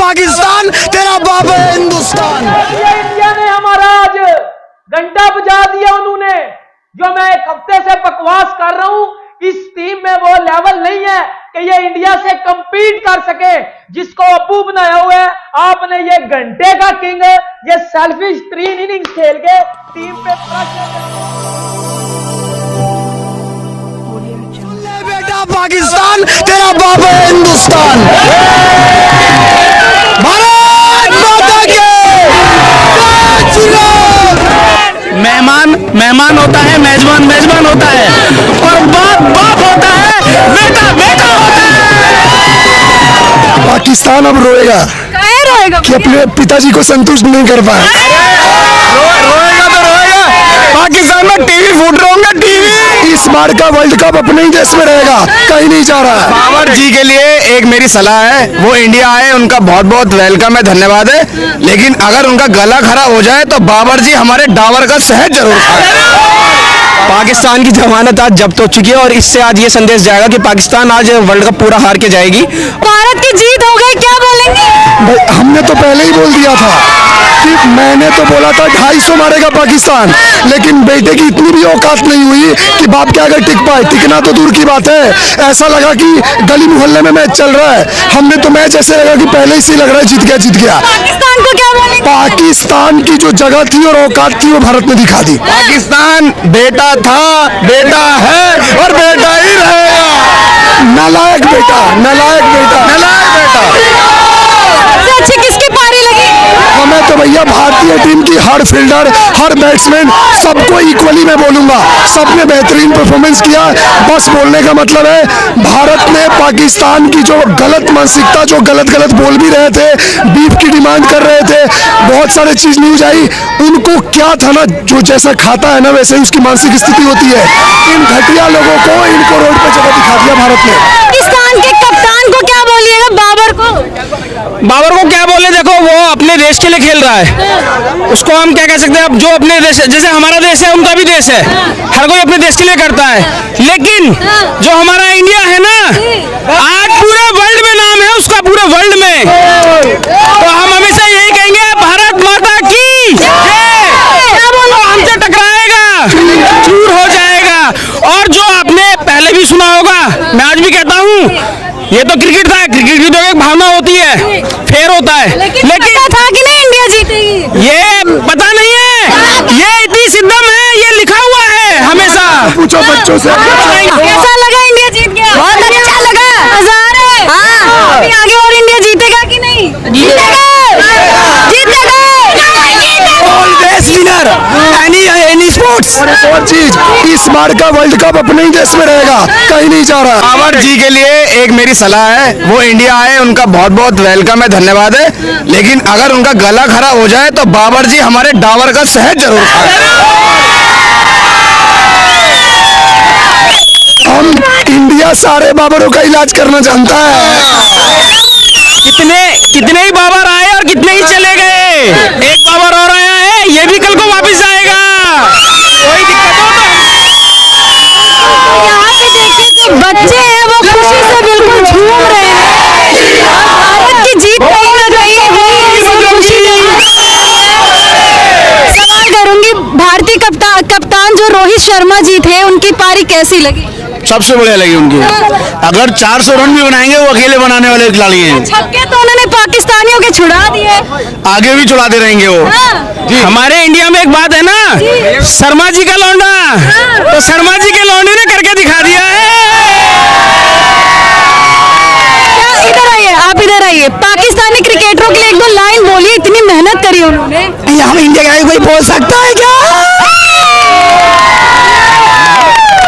पाकिस्तान, तेरा बाप है हिंदुस्तान। ये इंडिया ने हमारा आज घंटा बजा दिया उन्होंने। जो मैं एक हफ्ते से बकवास कर रहा हूं, इस टीम में वो लेवल नहीं है कि ये इंडिया से कंपीट कर सके। जिसको अब्बू बनाया हुआ है आपने, ये घंटे का किंग, ये सेल्फिश 3 इनिंग्स खेल के टीम पे बेटा पाकिस्तान, तेरा बाप है हिंदुस्तान। भारत माता के मेहमान मेहमान होता है, मेजबान मेजबान होता है, और बाप बाप होता है, बेटा बेटा होता है। पाकिस्तान अब रोएगा कि अपने पिताजी को संतुष्ट नहीं कर पाए। रोएगा तो रोएगा। पाकिस्तान में टीवी फूट रहे होंगे, टीवी। इस बार का वर्ल्ड कप अपने ही देश में रहेगा, कहीं नहीं जा रहा है। बाबर जी के लिए एक मेरी सलाह है, वो इंडिया आए, उनका बहुत बहुत वेलकम है, धन्यवाद है, लेकिन अगर उनका गला खराब हो जाए तो बाबर जी हमारे डाबर का शहद जरूर खाएं। पाकिस्तान की जमानत आज जब्त हो चुकी है और इससे आज ये संदेश जाएगा कि पाकिस्तान आज वर्ल्ड कप पूरा हार के जाएगी। भारत की जीत हो गई, क्या बोलेंगे? भाई हमने तो पहले ही बोल दिया था कि मैंने तो बोला था 250 मारेगा पाकिस्तान, लेकिन बेटे की इतनी भी औकात नहीं हुई कि बाप के आगे टिक पाए। टिकना तो दूर की बात है, ऐसा लगा कि गली मोहल्ले में मैच चल रहा है। हमने तो मैच ऐसे लगा कि पहले ही लग रहा है जीत गया जीत गया। पाकिस्तान को क्या बोलेंगे? पाकिस्तान की जो जगह थी और औकात थी वो भारत ने दिखा दी। पाकिस्तान बेटा था, बेटा है और बेटा ही रहेगा। नालायक बेटा, नालायक बेटा, नालायक बेटा। सबसे अच्छी किसकी पारी लगी? हमें तो भैया भारतीय टीम की हर फील्डर, हर बैट्समैन, सबको इक्वली मैं बोलूंगा, सबने बेहतरीन परफॉर्मेंस किया। बस बोलने का मतलब है, भारत ने पाकिस्तान की जो गलत मानसिकता, जो गलत गलत बोल भी रहे थे, बीफ की डिमांड कर रहे थे, बहुत सारे चीज न्यूज आई, उनको क्या था ना, जो जैसा खाता है ना वैसे ही उसकी मानसिक स्थिति होती है। इन घटिया लोगों को, इनको रोड पे जगह दिखा दिया भारत ने। पाकिस्तान के कप्तान को क्या बोलिएगा, बाबर को? बाबर को क्या बोले, देखो वो अपने देश के लिए खेल रहा है, उसको हम क्या कह सकते हैं। अब जो अपने देश, जैसे हमारा देश है उनका भी देश है, हर कोई अपने देश के लिए करता है, लेकिन जो हमारा इंडिया है ना, आज पूरे वर्ल्ड में नाम है उसका, पूरे वर्ल्ड में। तो हम हमेशा यही कहेंगे, भारत माता की क्या बोलो, हमसे टकराएगा चूर हो जाएगा। और जो आपने पहले भी सुना होगा, मैं आज भी कहता हूँ, ये तो क्रिकेट था, क्रिकेट की तो एक भावना होती है, फेयर होता है, लेकिन पता था कि नहीं इंडिया जीतेगी? ये पता नहीं है, ये इतनी सिद्धम है, ये लिखा हुआ है हमेशा। पूछो बच्चों से। कैसा लगा इंडिया जीत गया? बहुत अच्छा लगा, मजा है। हाँ, अभी आगे और इंडिया जीतेगा कि नहीं? जीतेगा, जीतेगा। Always winner, any sports. और एक और चीज, इस बार का वर्ल्ड कप अपने ही देश में रहेगा, कहीं नहीं जा रहा। बाबर जी के लिए एक मेरी सलाह है, वो इंडिया आए, उनका बहुत बहुत वेलकम है, धन्यवाद है, लेकिन अगर उनका गला खराब हो जाए तो बाबर जी हमारे डाबर का शहद जरूर खाएं। हम इंडिया सारे बाबरों का इलाज करना जानता है। कितने ही बाबर आए और कितने ही चले गए, एक बाबर और आया है, ये भी कल को वापस आएगा। कोई दिक्कत हो तो यहाँ पे देखिए, जो बच्चे हैं वो खुशी से बिल्कुल झूम रहे हैं। भारत की जीत कहीं ना कहीं हुई, इसमें खुशी नहीं। सवाल करूंगी, भारतीय कप्तान जो रोहित शर्मा जी थे, उनकी पारी कैसी लगी? सबसे बढ़िया लगी उनकी। अगर 400 रन भी बनाएंगे वो अकेले बनाने वाले खिलाड़ी हैं। छक्के तो उन्होंने पाकिस्तानियों के छुड़ा दिए, आगे भी छुड़ाते रहेंगे वो। हाँ। हमारे इंडिया में एक बात है ना, शर्मा जी का लौंडा, तो शर्मा जी के लौंडे ने करके दिखा दिया है। इधर आइए, आप इधर आइए। पाकिस्तानी क्रिकेटरों के लिए एक दो लाइन बोलिए, इतनी मेहनत करी उन्होंने। हम इंडिया का कोई बोल सकता है क्या?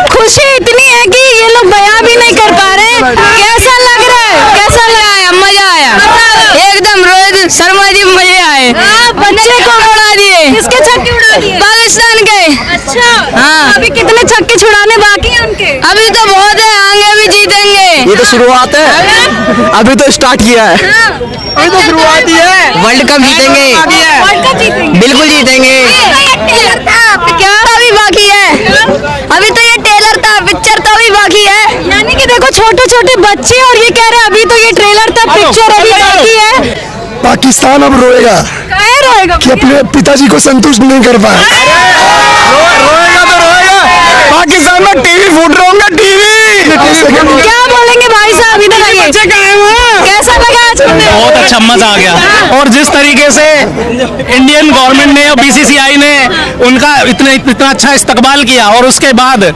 खुशी इतनी है कि ये लोग बयां भी नहीं कर पा रहे। कैसा लग रहा है? कैसा लगा? आया, मजा आया एकदम। रोहित शर्मा जी मजे आए, बच्चे को उड़ा दिए। किसके छक्के उड़ा दिए? पाकिस्तान के। अच्छा, हाँ। अभी कितने छक्के छुड़ाने बाकी हैं उनके? अभी तो बहुत है, आगे भी जीतेंगे। ये तो शुरुआत है, अभी तो स्टार्ट किया है, अभी तो शुरुआत ही है। वर्ल्ड कप जीतेंगे, वर्ल्ड कप जीतेंगे, बिल्कुल जीतेंगे। क्या अभी बाकी है? अभी तो ये टेलर था, पिक्चर तो अभी बाकी है। यानी कि देखो, छोटे छोटे बच्चे और ये कह रहे हैं अभी तो ये ट्रेलर था, पिक्चर अभी बाकी है। पाकिस्तान अब रोएगा काहे रोएगा कि अपने पिताजी को संतुष्ट नहीं कर पाए। रोएगा तो रोएगा, पाकिस्तान में टीवी फूट रहा होगा, टीवी। क्या बोलेंगे भाई साहब, इधर आइए। कैसा लगा आज का मैच? बहुत अच्छा, मजा आ गया। और जिस तरीके से इंडियन गवर्नमेंट ने और बीसीसीआई ने उनका इतना अच्छा इस्तकबाल किया, और उसके बाद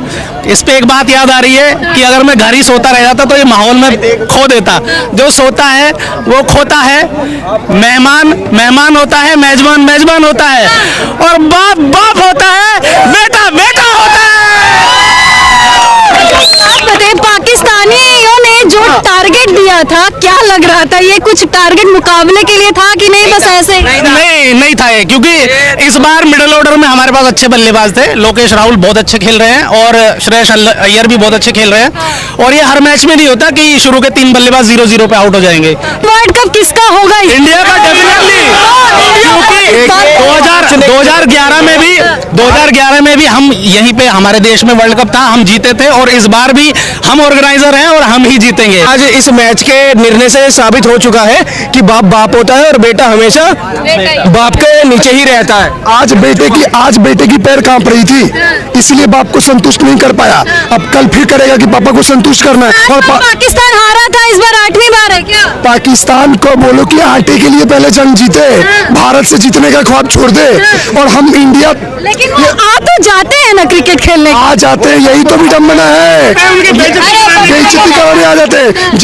इस पे एक बात याद आ रही है कि अगर मैं घर ही सोता रह जाता तो ये माहौल में खो देता। जो सोता है वो खोता है, मेहमान मेहमान होता है, मेजबान मेजबान होता है, और बाप बाप होता है, बेटा बेटा होता है। आप बताइए, पाकिस्तानियों ने जो टारगेट दिया था, क्या लग रहा था? ये कुछ टारगेट मुकाबले के लिए था कि नहीं, बस ऐसे? नहीं था ये, क्योंकि इस बार मिडिल ऑर्डर में हमारे पास अच्छे बल्लेबाज थे। लोकेश राहुल बहुत अच्छे खेल रहे हैं और श्रेयस अय्यर भी बहुत अच्छे खेल रहे हैं, और ये हर मैच में नहीं होता कि शुरू के 3 बल्लेबाज 0-0 पे आउट हो जाएंगे। वर्ल्ड कप किसका होगा? इंडिया का डेफिनेटली, क्योंकि 2011 में भी हम यहीं पे, हमारे देश में वर्ल्ड कप था, हम जीते थे, और इस बार भी हम ऑर्गेनाइजर हैं और हम ही जीतेंगे। आज इस मैच के निर्णय से साबित हो चुका है कि बाप बाप होता है और बेटा हमेशा बाप के नीचे ही रहता है। आज बेटे की पैर कांप रही थी, इसलिए बाप को संतुष्ट नहीं कर पाया। अब कल फिर करेगा कि पापा को संतुष्ट करना है। और पाकिस्तान हारा था, इस बार 8वीं बार है क्या? पाकिस्तान को बोलो कि आटे के लिए पहले जंग जीते, भारत से जीतने का ख्वाब छोड़ दे, और हम इंडिया। लेकिन वो आ तो जाते हैं ना क्रिकेट खेलने। आ जाते हैं, यही तो विडम्बना है। बेइज्जती करने आ जाते हैं।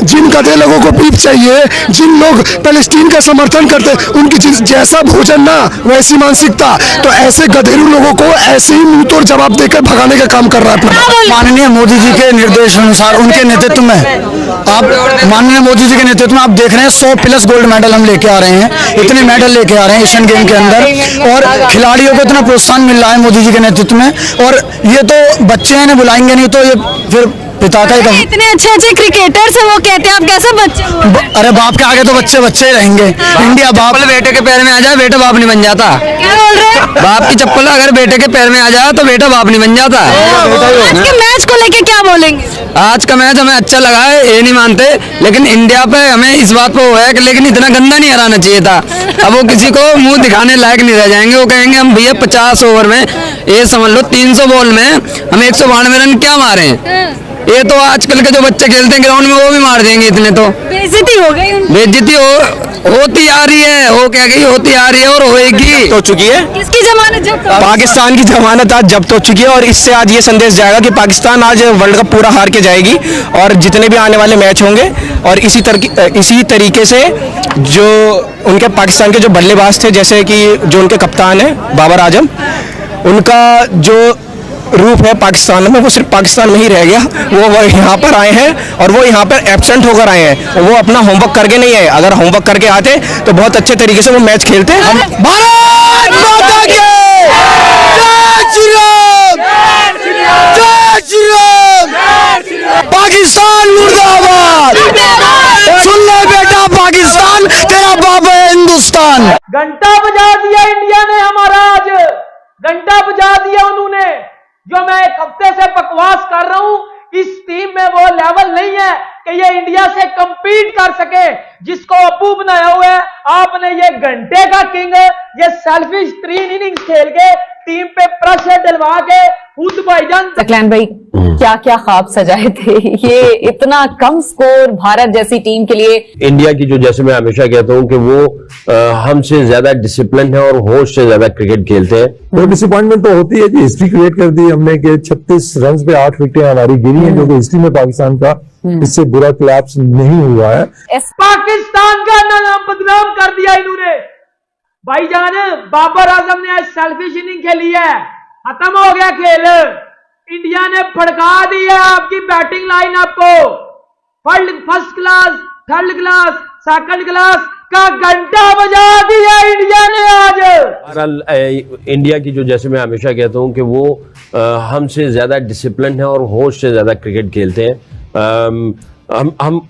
जिन गधे लोगों को पीप चाहिए, जिन लोग पैलेस्टीन का समर्थन करते हैं, उनकी जैसा भोजन ना वैसी मानसिकता, तो ऐसे गधेड़ू लोगों को ऐसे ही मुंह तोड़ जवाब देकर भगाने का काम कर रहा है अपना। माननीय मोदी जी के निर्देश अनुसार, उनके नेतृत्व में, आप माननीय मोदी जी के नेतृत्व में आप देख रहे हैं 100+ गोल्ड मेडल हम लेके आ रहे हैं। इतने मेडल लेके आ रहे हैं एशियन गेम के अंदर, और खिलाड़ियों को इतना प्रोत्साहन मिल रहा है मोदी जी के नेतृत्व में। और ये तो बच्चे हैं, बुलाएंगे नहीं तो ये फिर पिता का ही। इतने अच्छे क्रिकेटर्स हैं, वो कहते हैं आप कैसे बच्चे? अरे बाप के आगे तो बच्चे बच्चे ही रहेंगे। इंडिया बाप बेटे के पैर में आ जाए, बेटा बाप नहीं बन जाता। क्या बोल रहे हैं? बाप की चप्पल अगर बेटे के पैर में आ जाए तो बेटा बाप नहीं बन जाता। आज के मैच को लेके क्या बोलेंगे? आज का मैच हमें अच्छा लगा है, ये नहीं मानते, लेकिन इंडिया पे हमें इस बात पे वो है कि लेकिन इतना गंदा नहीं हराना चाहिए था। अब वो किसी को मुंह दिखाने लायक नहीं रह जाएंगे। वो कहेंगे हम भैया 50 ओवर में, ये समझ लो 300 बॉल में हम 192 रन क्या मारे हैं। ये तो आजकल के जो बच्चे खेलते हैं ग्राउंड में, वो भी मार देंगे इतने। तो बेइज्जती हो गई उनकी। बेइज्जती होती आ रही है, हो क्या गई, होती आ रही है और होएगी हो चुकी है। किसकी जमानत जब्त? पाकिस्तान की जमानत आज जब्त हो चुकी है, और इससे आज ये संदेश जाएगा कि पाकिस्तान आज वर्ल्ड कप पूरा हार के जाएगी, और जितने भी आने वाले मैच होंगे, और इसी तरीके से जो उनके पाकिस्तान के जो बल्लेबाज थे, जैसे कि जो उनके कप्तान है बाबर आजम, उनका जो रूप है पाकिस्तान में, वो सिर्फ पाकिस्तान में ही रह गया। वो यहाँ पर आए हैं, और वो यहाँ पर एब्सेंट होकर आए हैं। वो अपना होमवर्क करके नहीं आए। अगर होमवर्क करके आते तो बहुत अच्छे तरीके से वो मैच खेलते। हम भारत माता की जय श्री राम, जय श्री राम, पाकिस्तान मुर्दाबाद। सुन ले बेटा, पाकिस्तान तेरा बाप है हिंदुस्तान। घंटा बजा दिया इंडिया ने हमारा, आज घंटा बजा दिया उन्होंने। जो मैं एक हफ्ते से बकवास कर रहा हूं, इस टीम में वो लेवल नहीं है कि ये इंडिया से कंपीट कर सके, जिसको अबू बनाया हुआ है आपने। ये घंटे का किंग, ये सेल्फिश 3 इनिंग्स खेल के टीम पे प्रेशर डलवा के खुद भाईजान। सकलैन भाई, क्या क्या ख्वाब सजाए थे, ये इतना कम स्कोर भारत जैसी टीम के लिए। इंडिया की जो, जैसे मैं हमेशा कहता हूं कि वो हमसे ज्यादा डिसिप्लिन है और होश से ज्यादा क्रिकेट खेलते हैं। तो डिसअपॉइंटमेंट तो होती है जी। हिस्ट्री क्रिएट कर दी हमने कि 36 रन पे 8 विकेटें हमारी गिरी हैं, जो कि हिस्ट्री में पाकिस्तान का इससे बुरा कोलैप्स नहीं हुआ है। पाकिस्तान का नाम बदनाम कर दिया इन्होंने भाईजान। बाबर आजम ने आज सेल्फिश इनिंग खेली है, खत्म हो गया खेल। इंडिया ने फड़का दी है आपकी बैटिंग लाइन आपको। First class, third class, second class का घंटा बजा दिया इंडिया ने आज। बहरहाल इंडिया की जो, जैसे मैं हमेशा कहता हूं कि वो हमसे ज्यादा डिसिप्लिन है और होश से ज्यादा क्रिकेट खेलते हैं। हम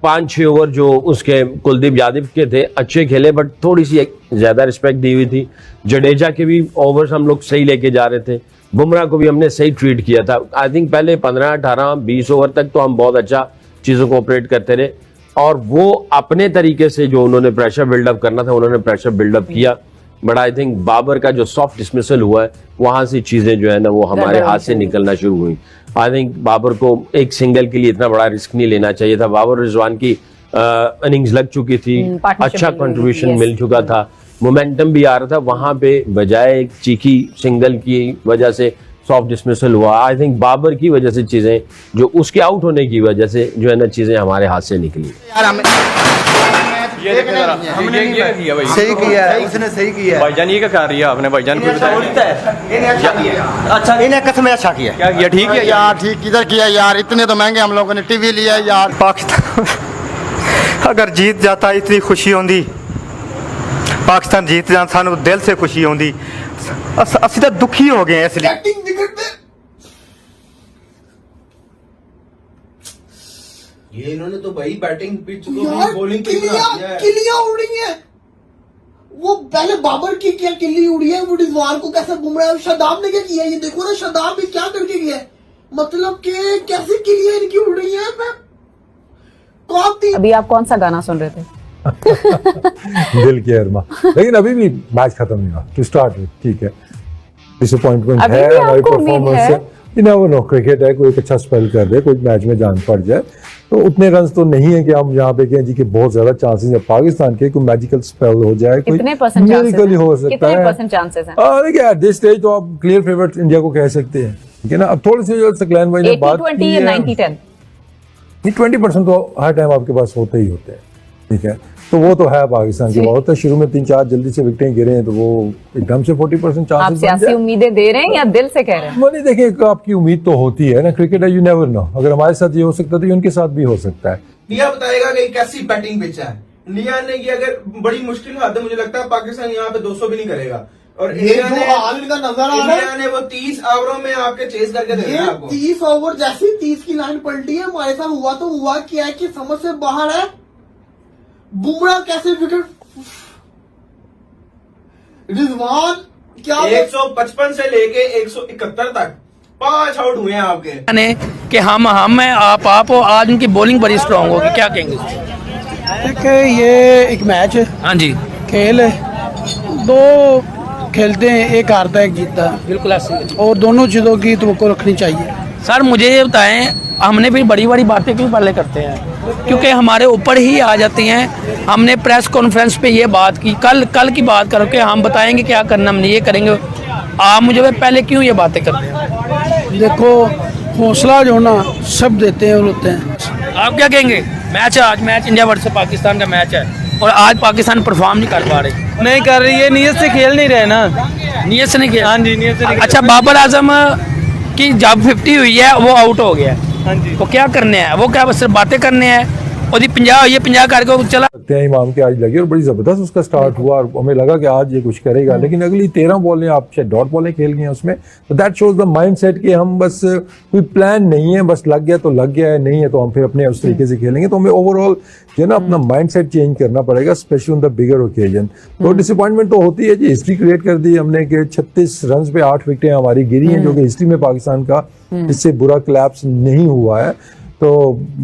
5-6 ओवर जो उसके कुलदीप यादव के थे अच्छे खेले, बट थोड़ी सी ज्यादा रिस्पेक्ट दी हुई थी। जडेजा के भी ओवर्स हम लोग सही लेके जा रहे थे, बुमराह को भी हमने सही ट्रीट किया था। आई थिंक पहले 15, 18, 20 ओवर तक तो हम बहुत अच्छा चीजों को ऑपरेट करते रहे। और वो अपने तरीके से जो उन्होंने प्रेशर बिल्डअप करना था उन्होंने प्रेशर बिल्डअप किया। बट आई थिंक बाबर का जो सॉफ्ट डिसमिसल हुआ है वहां से चीजें जो है ना वो हमारे हाथ से निकलना शुरू हुई। आई थिंक बाबर को एक सिंगल के लिए इतना बड़ा रिस्क नहीं लेना चाहिए था। बाबर रिजवान की इनिंग्स लग चुकी थी, अच्छा कंट्रीब्यूशन मिल चुका था, मोमेंटम भी आ रहा था, वहां पे बजाय एक चीखी सिंगल की वजह से सॉफ्ट डिसमिसल हुआ। आई थिंक बाबर की वजह से चीजें जो उसके आउट होने की वजह से जो है ना चीजें हमारे हाथ से निकली। सही किया है उसने, सही किया है भाईजान। ये क्या कर रही है आपने भाईजान को बताया? अच्छा इन्हें कसम अच्छा किया, क्या किया? ठीक है यार, ठीक किधर किया यार, इतने तो महंगे हम लोगों ने टीवी लिया यार। पाकिस्तान अगर जीत जाता इतनी खुशी होंगी, पाकिस्तान जीत जाता सानू दिल से खुशी होंगी, असि तो दुखी हो गए इसलिए। ये इन्होंने तो भाई बैटिंग पिच को बॉलिंग किलियां उड़ी है। वो पहले बाबर की क्या किल्ली उड़ी है, वो रिजवान को कैसे घूम रहा है, शादाब ने क्या किया ये देखो ना, शादाब भी क्या करके गया है, मतलब कि कैसी किलियां इनकी उड़ रही है। मैं अभी आप कौन सा गाना सुन रहे थे? दिल की अरमा। लेकिन अभी भी मैच खत्म नहीं हुआ टू स्टार्ट विद, ठीक है डिसअपॉइंटमेंट है हमारी परफॉर्मेंस से। यू नेवर नो, क्रिकेट है, कोई एक अच्छा स्पेल कर दे, कोई मैच में जान पड़ जाए, तो उतने रन तो नहीं है कि हम यहाँ पे कहें जी कि बहुत ज्यादा चांसेस है पाकिस्तान के कोई मैजिकल स्पेल हो जाए, कोई मिरेकल हो सकता है। देखिए एट दिस स्टेज तो आप क्लियर फेवरेट इंडिया को कह सकते हैं, ठीक है ना। अब थोड़ी सी जो सकलैन भाई ने बात की है 20% तो हर टाइम आपके पास होते ही होते हैं, ठीक है, तो वो तो है पाकिस्तान की बहुत है। शुरू में 3-4 जल्दी से विकेटें गिरे हैं तो वो एकदम से 40% चांसेस। आप सियासी उम्मीदें दे रहे हैं या दिल से कह रहे हैं? वो नहीं, देखिए आपकी उम्मीद तो होती है ना, क्रिकेट है, यू नेवर नो, अगर हमारे साथ ये हो सकता है तो ये उनके साथ भी हो सकता है। इंडिया बताएगा कि कैसी बैटिंग पिच है। इंडिया ने ये अगर बड़ी मुश्किल हाथ है, मुझे लगता है पाकिस्तान यहाँ पे 200 भी नहीं करेगा। और इंडिया ने वो 30 ओवरों में आपके चेस करके दे दिया आपको। 30 ओवर जैसी 30 की लाइन पलटी है हमारे साथ हुआ तो हुआ क्या है कि समझ से बाहर है। बुमराह कैसे विकेट, रिजवान क्या 155 से लेके 171 तक 5 आउट हुए हैं आपके। कि हम हैं आप हो, आज उनकी बॉलिंग बड़ी स्ट्रांग होगी, क्या कहेंगे? ये एक मैच है, हाँ जी, खेल है, दो खेलते हैं, एक हारता है एक जीतता है, बिल्कुल ऐसे। और दोनों चीजों की तवक्को रखनी चाहिए। सर मुझे ये बताएं, हमने भी बड़ी बड़ी बातें क्यों पहले करते हैं? क्योंकि हमारे ऊपर ही आ जाती हैं। हमने प्रेस कॉन्फ्रेंस पे ये बात की, कल की बात करो कि हम बताएंगे क्या करना, हमने ये करेंगे, आप मुझे पहले क्यों ये बातें करते हैं? देखो हौसला जो ना सब देते हैं और होते हैं। आप क्या कहेंगे? मैच है आज, मैच इंडिया वर्सेस पाकिस्तान का मैच है और आज पाकिस्तान परफॉर्म नहीं कर पा रही, नहीं कर रही है, नीयत से खेल नहीं रहे ना, नीयत से नहीं खेल। हाँ जी, नीयत से नहीं। अच्छा, बाबर आजम की जब 50 हुई है वो आउट हो गया, हाँ जी, वो क्या करने हैं? वो क्या बस सिर्फ बातें करने हैं? और 50 ये 50 करके चला सकते हैं। इमाम के आज लगी और बड़ी जबरदस्त उसका स्टार्ट हुआ और हमें लगा कि आज ये कुछ करेगा, लेकिन अगली 13 बॉलें आप शायद डॉट बॉलें खेल गई हैं उसमें, तो दैट शोज द माइंडसेट कि हम बस कोई प्लान नहीं है, बस लग गया तो लग गया है, नहीं है तो हम फिर अपने उस तरीके से खेलेंगे। तो हमें ओवरऑल जो है ना अपना माइंडसेट चेंज करना पड़ेगा, specially on the bigger occasion. तो डिसअपॉइंटमेंट तो होती है जी, हिस्ट्री क्रिएट कर दी हमने कि 36 रन पे 8 विकेटें हमारी गिरी हैं, जो कि हिस्ट्री में पाकिस्तान का इससे बुरा क्लैप्स नहीं हुआ है। तो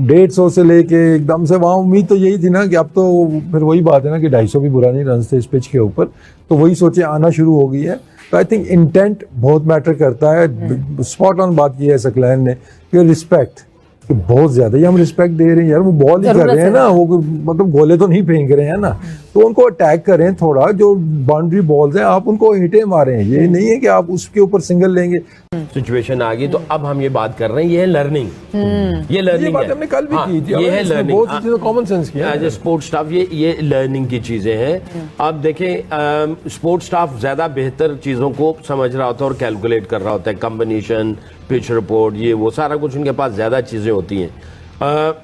150 से लेके एकदम से वहाँ उम्मीद तो यही थी ना कि अब तो फिर वही बात है ना कि 250 भी बुरा नहीं रन थे इस पिच के ऊपर, तो वही सोचे आना शुरू हो गई है। तो आई थिंक इंटेंट बहुत मैटर करता है। स्पॉट ऑन बात की है सकलैन ने कि रिस्पेक्ट कि बहुत ज्यादा ही हम रिस्पेक्ट दे रहे हैं यार, वो बॉल ही कर रहे हैं ना, वो मतलब गोले तो नहीं फेंक रहे हैं ना, तो उनको अटैक करें थोड़ा, जो बाउंड्री बॉल्स हैं आप उनको हिटे मारें, ये नहीं है कि आप उसके ऊपर सिंगल लेंगे। सिचुएशन आ गई तो अब हम ये बात कर रहे हैं, ये है लर्निंग, ये लर्निंग बात हमने कल भी की थी, ये है लर्निंग, बहुत चीजें कॉमन सेंस किया एज ए स्पोर्ट्स स्टाफ ये लर्निंग की चीजें हैं। अब देखें स्पोर्ट्स स्टाफ ज्यादा बेहतर चीजों को समझ रहा होता है और कैलकुलेट कर रहा होता है, कॉम्बिनेशन, पिच रिपोर्ट, ये वो सारा कुछ उनके पास ज्यादा चीजें होती हैं।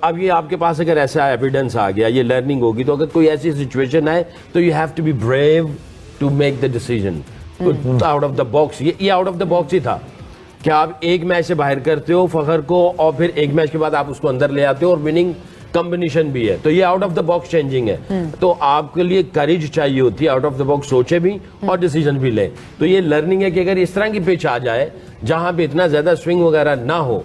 अब ये आपके पास अगर ऐसा एविडेंस आ गया, ये लर्निंग होगी, तो अगर कोई ऐसी सिचुएशन आए तो you have to be brave to make the decision out of the box. ये आउट ऑफ द बॉक्स ही था कि आप एक मैच से बाहर करते हो फखर को और फिर एक मैच के बाद आप उसको अंदर ले आते हो और विनिंग कॉम्बिनेशन भी है, तो ये out of the box changing है। तो आपके लिए करेज चाहिए होती है, आउट ऑफ द बॉक्स सोचे भी और डिसीजन भी ले। तो ये लर्निंग है कि अगर इस तरह की पिच आ जाए जहां पे इतना ज्यादा स्विंग वगैरह ना हो,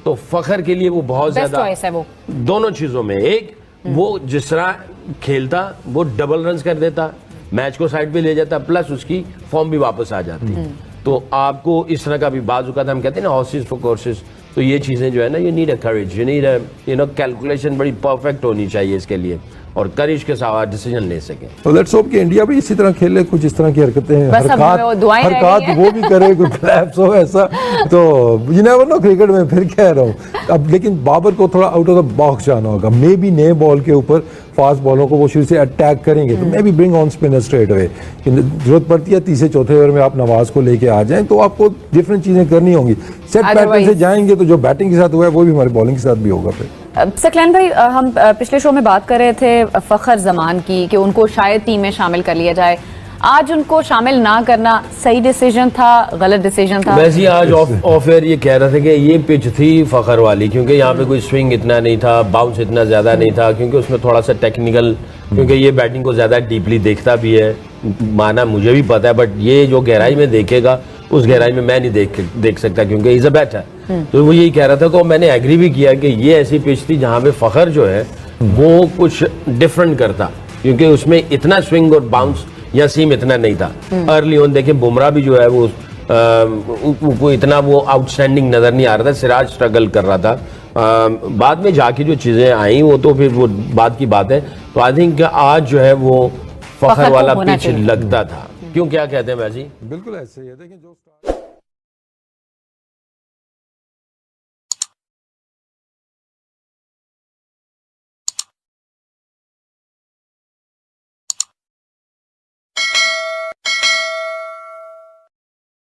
तो फखर के लिए वो बहुत ज्यादा है वो दोनों चीजों में, एक वो जिस तरह खेलता वो डबल रन कर देता, मैच को साइड पे ले जाता, प्लस उसकी फॉर्म भी वापस आ जाती। तो आपको इस तरह का भी बाजू का हम कहते हैं ना हॉर्सेस फॉर कोर्सेस, तो ये चीजें जो है ना, you need a courage, you need a calculation बड़ी परफेक्ट होनी चाहिए इसके लिए, और करेज के साथ डिसीजन ले सके। तो लेट्स होप कि इंडिया भी इसी तरह खेले, कुछ इस तरह की हरकतें, बस अब वो दुआएं रह गई हैं। वो भी करे, कोई क्लैप्स हो ऐसा, तो यू नेवर नो क्रिकेट में। फिर कह रहा हूँ अब, लेकिन बाबर को थोड़ा आउट ऑफ द बॉक्स जाना होगा। मे बी नए बॉल के ऊपर फास्ट बॉलों को वो शुरू से अटैक करेंगे, तो may be bring on spinner straight away. जरूरत पड़ती है तीसरे चौथे ओवर में आप नवाज को लेके आ जाएं, तो आपको डिफरेंट चीजें करनी होंगी। सेट पैटर्न से जाएंगे तो जो बैटिंग के साथ हुआ है वो भी हमारी बॉलिंग के साथ भी होगा। फिर सकलैन भाई, हम पिछले शो में बात कर रहे थे फखर जमान की कि उनको शायद टीम में शामिल कर लिया जाए। आज उनको शामिल ना करना सही डिसीजन था, गलत डिसीजन था? वैसे ही आज ऑफ एयर ये कह रहे थे कि ये पिच थी फखर वाली, क्योंकि यहाँ पे कोई स्विंग इतना नहीं था, बाउंस इतना ज्यादा नहीं था, क्योंकि उसमें थोड़ा सा टेक्निकल, क्योंकि ये बैटिंग को ज्यादा डीपली देखता भी है, माना मुझे भी पता है, बट ये जो गहराई में देखेगा उस गहराई में मैं नहीं देख सकता, क्योंकि इज अ बैटर। तो वो यही कह रहा था, तो मैंने एग्री भी किया कि ये ऐसी पिच थी जहाँ पे फखर जो है वो कुछ डिफरेंट करता, क्योंकि उसमें इतना स्विंग और बाउंस या सीम इतना नहीं था। अर्ली ऑन देखे बुमराह भी जो है वो इतना वो आउटस्टैंडिंग नजर नहीं आ रहा था, सिराज स्ट्रगल कर रहा था। बाद में जाके जो चीजें आई वो तो फिर वो बात की बात है। तो आई थिंक आज जो है वो फखर वाला पिच लगता था। क्यों, क्या कहते हैं भाई? बिल्कुल ऐसे ही है। देखिए जो